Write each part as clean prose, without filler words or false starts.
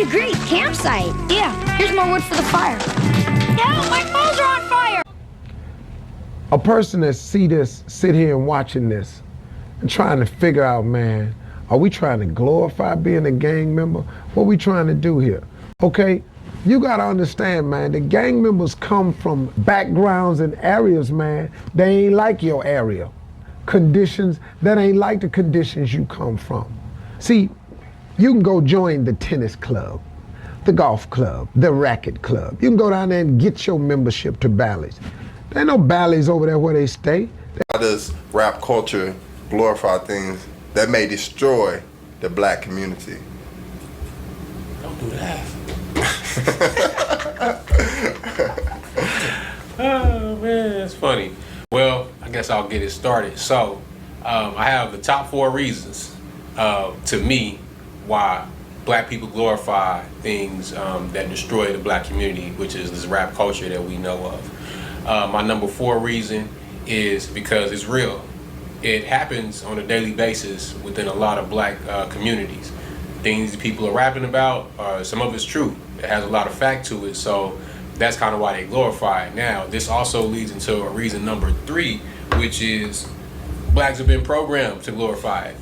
a great campsite. Yeah, here's more wood for the fire. Help, my clothes are on fire! A person that see this, sit here and watching this, and trying to figure out, man, are we trying to glorify being a gang member? What we trying to do here? Okay, you gotta understand, man, the gang members come from backgrounds and areas, man, they ain't like your area. Conditions that ain't like the conditions you come from. See, you can go join the tennis club, the golf club, the racket club. You can go down there and get your membership to Bally's. There ain't no Bally's over there where they stay. How does rap culture glorify things that may destroy the black community? Don't do that. Oh man, that's funny. Well, I guess I'll get it started. So, I have the top 4 reasons, to me, why black people glorify things that destroy the black community, which is this rap culture that we know of. My number 4 reason is because it's real. It happens on a daily basis within a lot of black communities. Things people are rapping about, some of it's true. It has a lot of fact to it, so that's kind of why they glorify it. Now, this also leads into a reason number 3, which is blacks have been programmed to glorify it.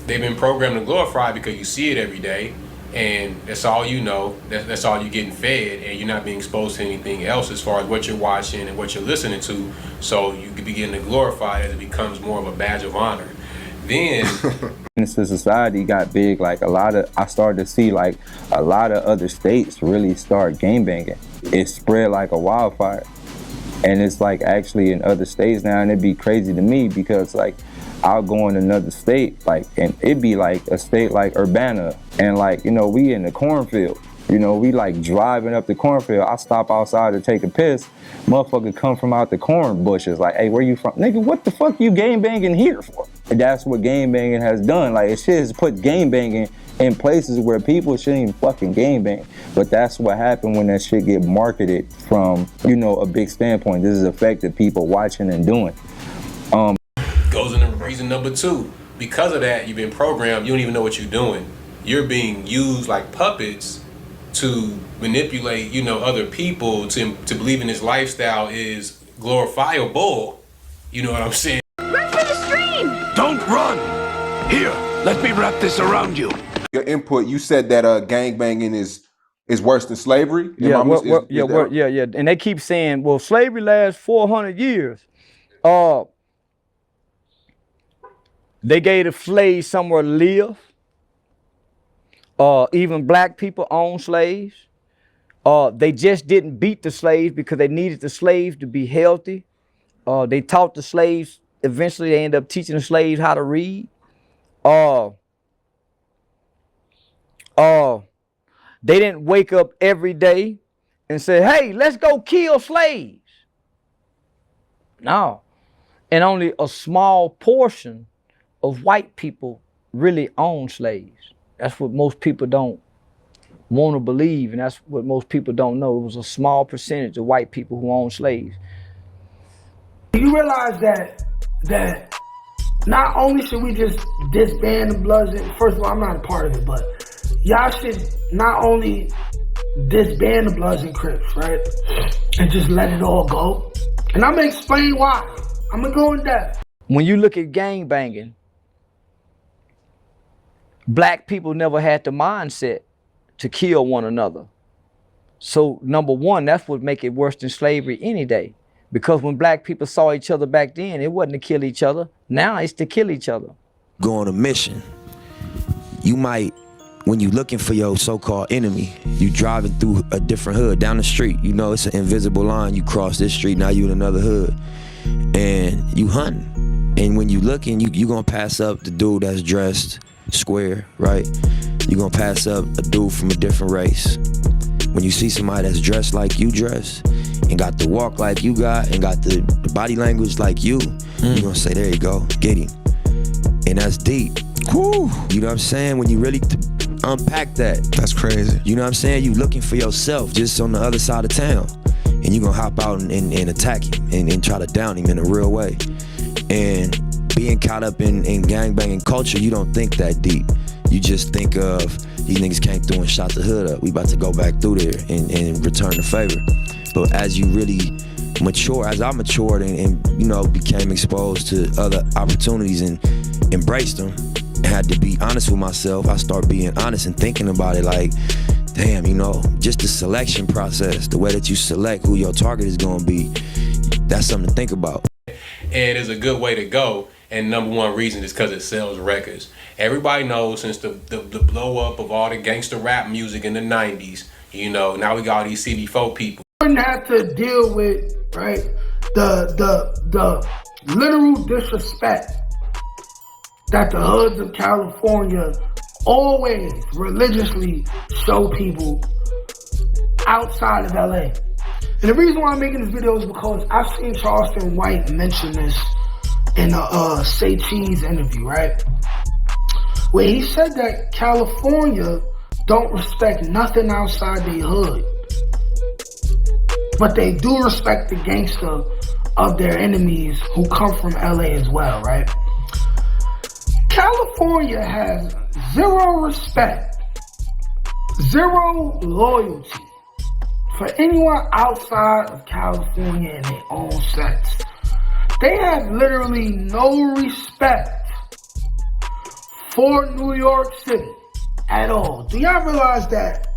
They've been programmed to glorify it because you see it every day, and that's all you know, that's all you're getting fed, and you're not being exposed to anything else as far as what you're watching and what you're listening to, so you begin to glorify it as it becomes more of a badge of honor. Then Since the society got big, like I started to see like a lot of other states really start gangbanging. It spread like a wildfire. And it's like actually in other states now, and it'd be crazy to me because like I'll go in another state, like, and it'd be like a state like Urbana, and like, you know, we in the cornfield. You know, we like driving up the cornfield. I stop outside to take a piss. Motherfucker come from out the corn bushes. Like, hey, where you from? Nigga, what the fuck you gang banging here for? And that's what gang banging has done. Like, it shit has put gang banging in places where people shouldn't even fucking gang bang. But that's what happened when that shit get marketed from, you know, a big standpoint. This is affected people watching and doing. Goes into reason number 2. Because of that, you've been programmed. You don't even know what you're doing. You're being used like puppets to manipulate, you know, other people to believe in this lifestyle is glorifiable. You know what I'm saying? Run for the stream! Don't run! Here, let me wrap this around you. Your input, you said that gangbanging is worse than slavery? Yeah, yeah. And they keep saying, well, slavery lasts 400 years. They gave the slaves somewhere to live. Even black people owned slaves. They just didn't beat the slaves because they needed the slaves to be healthy. They taught the slaves, eventually they ended up teaching the slaves how to read. They didn't wake up every day and say, hey, let's go kill slaves. No. And only a small portion of white people really own slaves. That's what most people don't want to believe, and that's what most people don't know. It was a small percentage of white people who owned slaves. You realize that not only should we just disband the Bloods, first of all, I'm not a part of it, but y'all should not only disband the Bloods and Crips, right? And just let it all go. And I'm gonna explain why. I'm gonna go in depth. When you look at gang banging, black people never had the mindset to kill one another. So number one, that's what make it worse than slavery any day. Because when black people saw each other back then, it wasn't to kill each other. Now it's to kill each other. Go on a mission. You might, when you looking for your so-called enemy, you driving through a different hood down the street. You know it's an invisible line. You cross this street, now you in another hood. And you hunting. And when you looking, you gonna pass up the dude that's dressed square, right? You gonna pass up a dude from a different race. When you see somebody that's dressed like you dress, and got the walk like you got, and got the body language like you gonna say, there you go, get him. And that's deep. Whew. You know what I'm saying? When you really unpack that. That's crazy. You know what I'm saying? You looking for yourself just on the other side of town. And you gonna hop out and attack him and try to down him in a real way. And being caught up in gangbanging culture, you don't think that deep. you just think of these niggas came through and shot the hood up. We about to go back through there and return the favor. But as you really mature, as I matured and you know, became exposed to other opportunities and embraced them, and had to be honest with myself, I start being honest and thinking about it like, damn, you know, just the selection process, the way that you select who your target is gonna be, that's something to think about. And it's a good way to go. And number one reason is because it sells records. Everybody knows since the blow up of all the gangster rap music in the 90s, you know, now we got all these CD4 people. Wouldn't have to deal with, right, the literal disrespect that the hoods of California always religiously show people outside of LA. And the reason why I'm making this video is because I've seen Charleston White mention this in a Say Cheese interview, right? Where he said that California don't respect nothing outside their hood. But they do respect the gangster of their enemies who come from LA as well, right? California has zero respect, zero loyalty for anyone outside of California in their own sense. They have literally no respect for New York City at all. Do y'all realize that?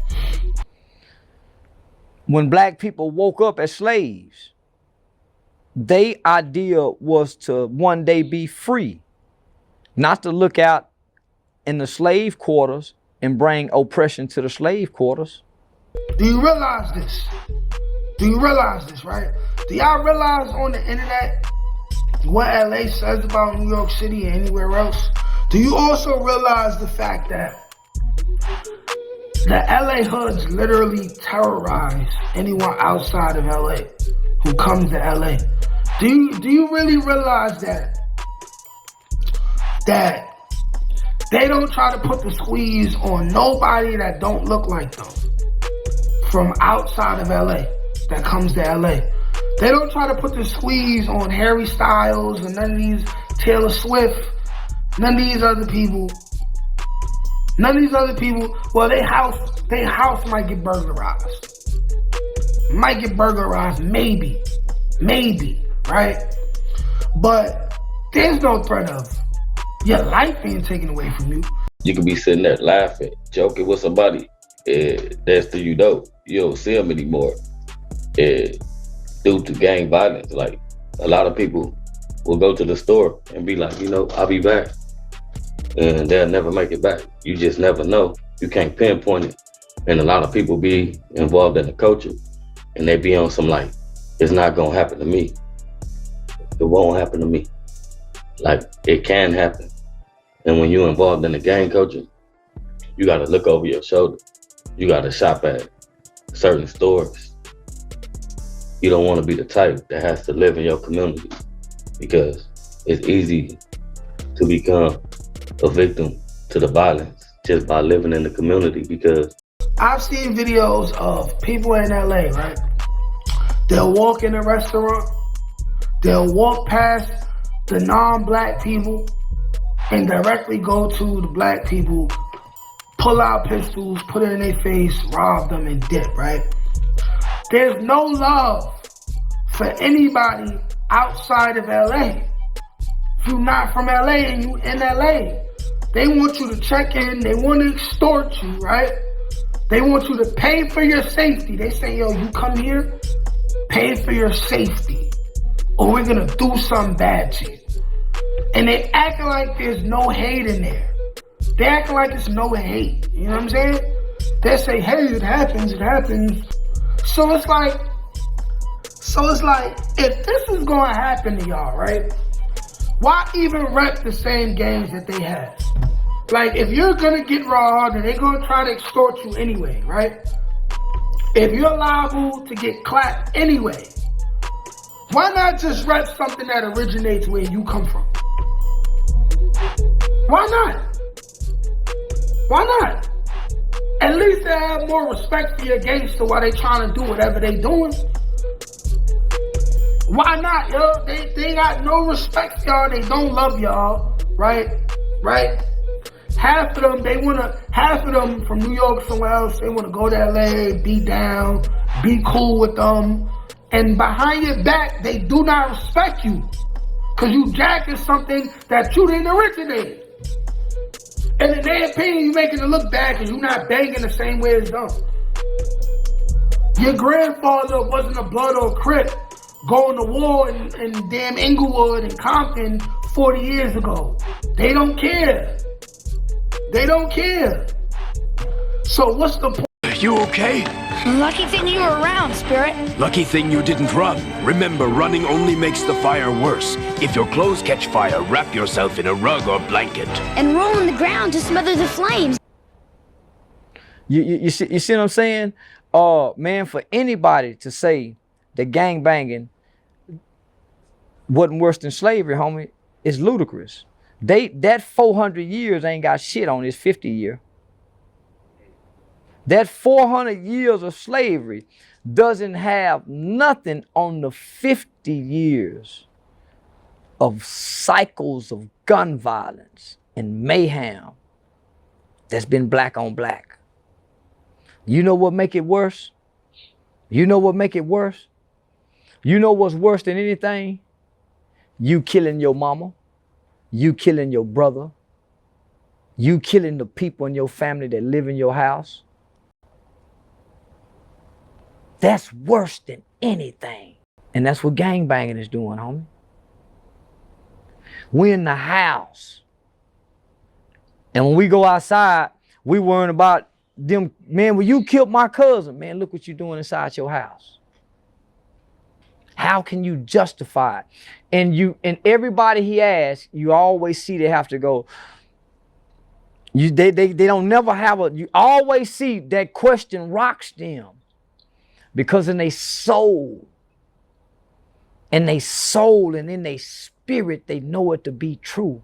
When black people woke up as slaves, their idea was to one day be free, not to look out in the slave quarters and bring oppression to the slave quarters. Do you realize this? Do you realize this, right? Do y'all realize on the internet what LA says about New York City and anywhere else? Do you also realize the fact that the LA hoods literally terrorize anyone outside of LA who comes to LA? Do you really realize that they don't try to put the squeeze on nobody that don't look like them from outside of LA that comes to LA? They don't try to put the squeeze on Harry Styles and none of these Taylor Swift, none of these other people. None of these other people, well, their house might get burglarized. Might get burglarized, maybe, right? But there's no threat of your life being taken away from you. You could be sitting there laughing, joking with somebody. That's the you don't see them anymore. Due to gang violence, like a lot of people will go to the store and be like, you know, I'll be back. And they'll never make it back. You just never know. You can't pinpoint it. And a lot of people be involved in the culture and they be on some like, it's not gonna happen to me. It won't happen to me. Like, it can happen. And when you're involved in the gang culture, you gotta look over your shoulder. You gotta shop at certain stores. You don't wanna be the type that has to live in your community because it's easy to become a victim to the violence just by living in the community. Because I've seen videos of people in LA, right? They'll walk in a restaurant, they'll walk past the non-black people and directly go to the black people, pull out pistols, put it in their face, rob them and dip, right? There's no love for anybody outside of LA. If you're not from LA and you in LA, they want you to check in, they want to extort you, right? They want you to pay for your safety. They say, yo, you come here, pay for your safety, or we're gonna do something bad to you. And they acting like there's no hate in there. They acting like there's no hate, you know what I'm saying? They say, hey, it happens. So it's like, if this is gonna happen to y'all, right? Why even rep the same games that they have? Like, if you're gonna get robbed and they're gonna try to extort you anyway, right? If you're liable to get clapped anyway, why not just rep something that originates where you come from? Why not? Why not? At least they have more respect for your gangster while they trying to do whatever they doing. Why not, yo? They got no respect for y'all. They don't love y'all, right? half of them from New York somewhere else, they wanna go to LA, be down, be cool with them. And behind your back, they do not respect you. Cause you jacking something that you didn't originate. And in their opinion, you making it look bad because you're not banging the same way as them. Your grandfather wasn't a blood or a Crip going to war in damn Inglewood and Compton 40 years ago. They don't care. They don't care. So what's the point? You okay? Lucky thing you were around, Spirit. Lucky thing you didn't run. Remember, running only makes the fire worse. If your clothes catch fire, wrap yourself in a rug or blanket. And roll on the ground to smother the flames. You see what I'm saying? Man, for anybody to say that gangbanging wasn't worse than slavery, homie, is ludicrous. That 400 years ain't got shit on this 50 year. That 400 years of slavery doesn't have nothing on the 50 years of cycles of gun violence and mayhem that's been black on black. You know what make it worse? You know what make it worse? You know what's worse than anything? You killing your mama, you killing your brother, you killing the people in your family that live in your house. That's worse than anything. And that's what gangbanging is doing, homie. We in the house. And when we go outside, we worrying about them, man, when you killed my cousin, man, look what you're doing inside your house. How can you justify it? And everybody he asks, you always see they have to go, they don't never have you always see that question rocks them. Because in their soul and in their spirit, they know it to be true.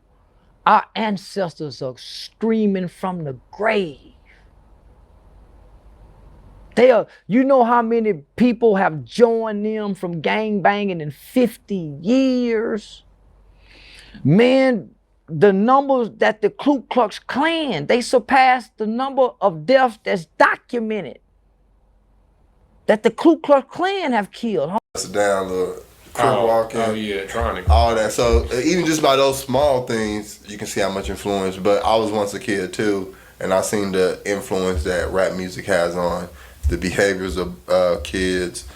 Our ancestors are screaming from the grave. You know how many people have joined them from gangbanging in 50 years? Man, the numbers that the Ku Klux Klan, they surpassed the number of deaths that's documented that the Ku Klux Klan have killed. That's down, little crib walking. Oh yeah, trying to. All that. So even just by those small things, you can see how much influence. But I was once a kid too, and I seen the influence that rap music has on the behaviors of kids.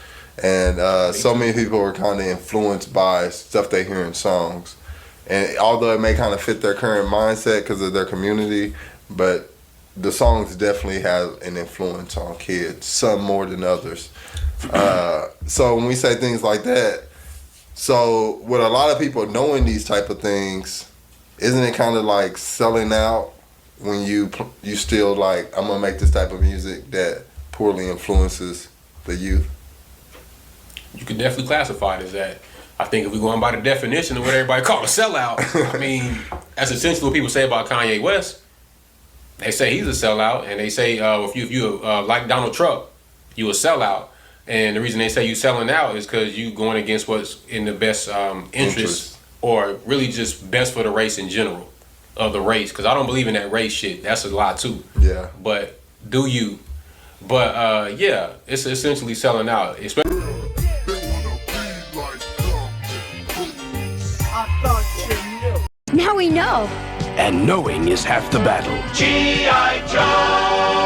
And so many people are kind of influenced by stuff they hear in songs. And although it may kind of fit their current mindset because of their community, but the songs definitely have an influence on kids, some more than others. So when we say things like that, so with a lot of people knowing these type of things, isn't it kind of like selling out when you still like, I'm gonna make this type of music that poorly influences the youth? You could definitely classify it as that. I think if we're going by the definition of what everybody calls a sellout, I mean, that's essentially what people say about Kanye West. They say he's a sellout, and they say if you like Donald Trump, you a sellout. And the reason they say you selling out is because you going against what's in the best interest, or really just best for the race in general, of the race. Because I don't believe in that race shit. That's a lie too. Yeah. But do you? But yeah, it's essentially selling out. Especially. Now we know. And knowing is half the battle. G.I. Joe!